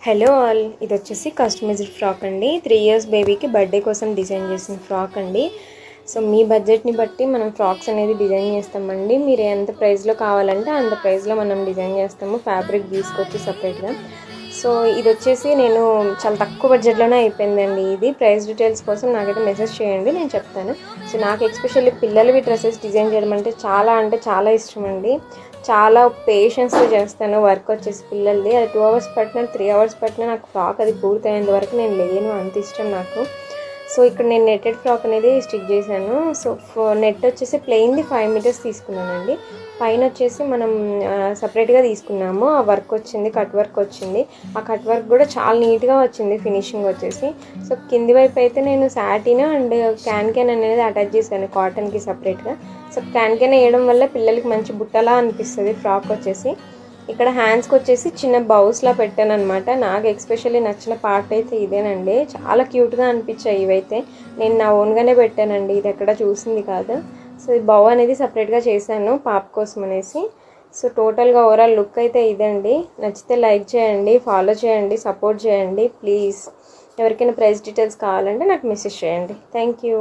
Hello all, ఇది వచ్చేసి customized frock అండి. 3 ఇయర్స్ బేబీకి బర్త్డే కోసం డిజైన్ చేసిన ఫ్రాక్ అండి. సో మీ బడ్జెట్ని బట్టి మనం ఫ్రాక్స్ అనేది డిజైన్ చేస్తామండి. మీరు ఎంత ప్రైస్లో కావాలంటే అంత ప్రైస్లో మనం డిజైన్ చేస్తాము, ఫ్యాబ్రిక్ తీసుకొచ్చి సపరేట్గా. సో ఇది వచ్చేసి నేను చాలా తక్కువ బడ్జెట్లోనే అయిపోయిందండి. ఇది ప్రైస్ డీటెయిల్స్ కోసం నాకైతే మెసేజ్ చేయండి, నేను చెప్తాను. సో నాకు ఎస్పెషల్లీ పిల్లలవి డ్రెస్సెస్ డిజైన్ చేయడం అంటే చాలా ఇష్టం అండి. చాలా పేషెన్స్తో చేస్తాను. వర్క్ వచ్చేసి పిల్లలది అది 2 అవర్స్ పట్టినా 3 అవర్స్ పట్టినా నాకు ఫ్రాక్ అది పూర్తయ్యేంత వరకు నేను లేను, అంత ఇష్టం నాకు. సో ఇక్కడ నేను నెట్టెడ్ ఫ్రాక్ అనేది స్టిచ్ చేశాను. సో నెట్ వచ్చేసి ప్లెయిన్ది 5 మీటర్స్ తీసుకున్నానండి. పైన వచ్చేసి మనం సపరేట్గా తీసుకున్నాము. ఆ వర్క్ వచ్చింది, కట్ వర్క్ వచ్చింది. ఆ కట్ వర్క్ కూడా చాలా నీట్గా వచ్చింది ఫినిషింగ్ వచ్చేసి. సో కింది వైపు అయితే నేను సాటిన్ అండ్ క్యాన్ అనేది అటాచ్ చేశాను కాటన్కి సపరేట్గా. సో క్యాన్ వేయడం వల్ల పిల్లలకి మంచి బుట్టలా అనిపిస్తుంది ఫ్రాక్ వచ్చేసి. ఇక్కడ హ్యాండ్స్కి వచ్చేసి చిన్న బౌస్లా పెట్టాను అనమాట. నాకు ఎస్పెషల్లీ నచ్చిన పార్ట్ అయితే ఇదేనండి. చాలా క్యూట్గా అనిపించాయి ఇవైతే. నేను నా ఓన్గానే పెట్టానండి, ఇది ఎక్కడ చూసింది కాదు. సో ఈ బౌ అనేది సపరేట్గా చేశాను పాప కోసం అనేసి. సో టోటల్గా ఓవరాల్ లుక్ అయితే ఇదండి. నచ్చితే లైక్ చేయండి, ఫాలో చేయండి, సపోర్ట్ చేయండి ప్లీజ్. ఎవరికైనా ప్రైస్ డీటెయిల్స్ కావాలంటే నాకు మెసేజ్ చేయండి. Thank you.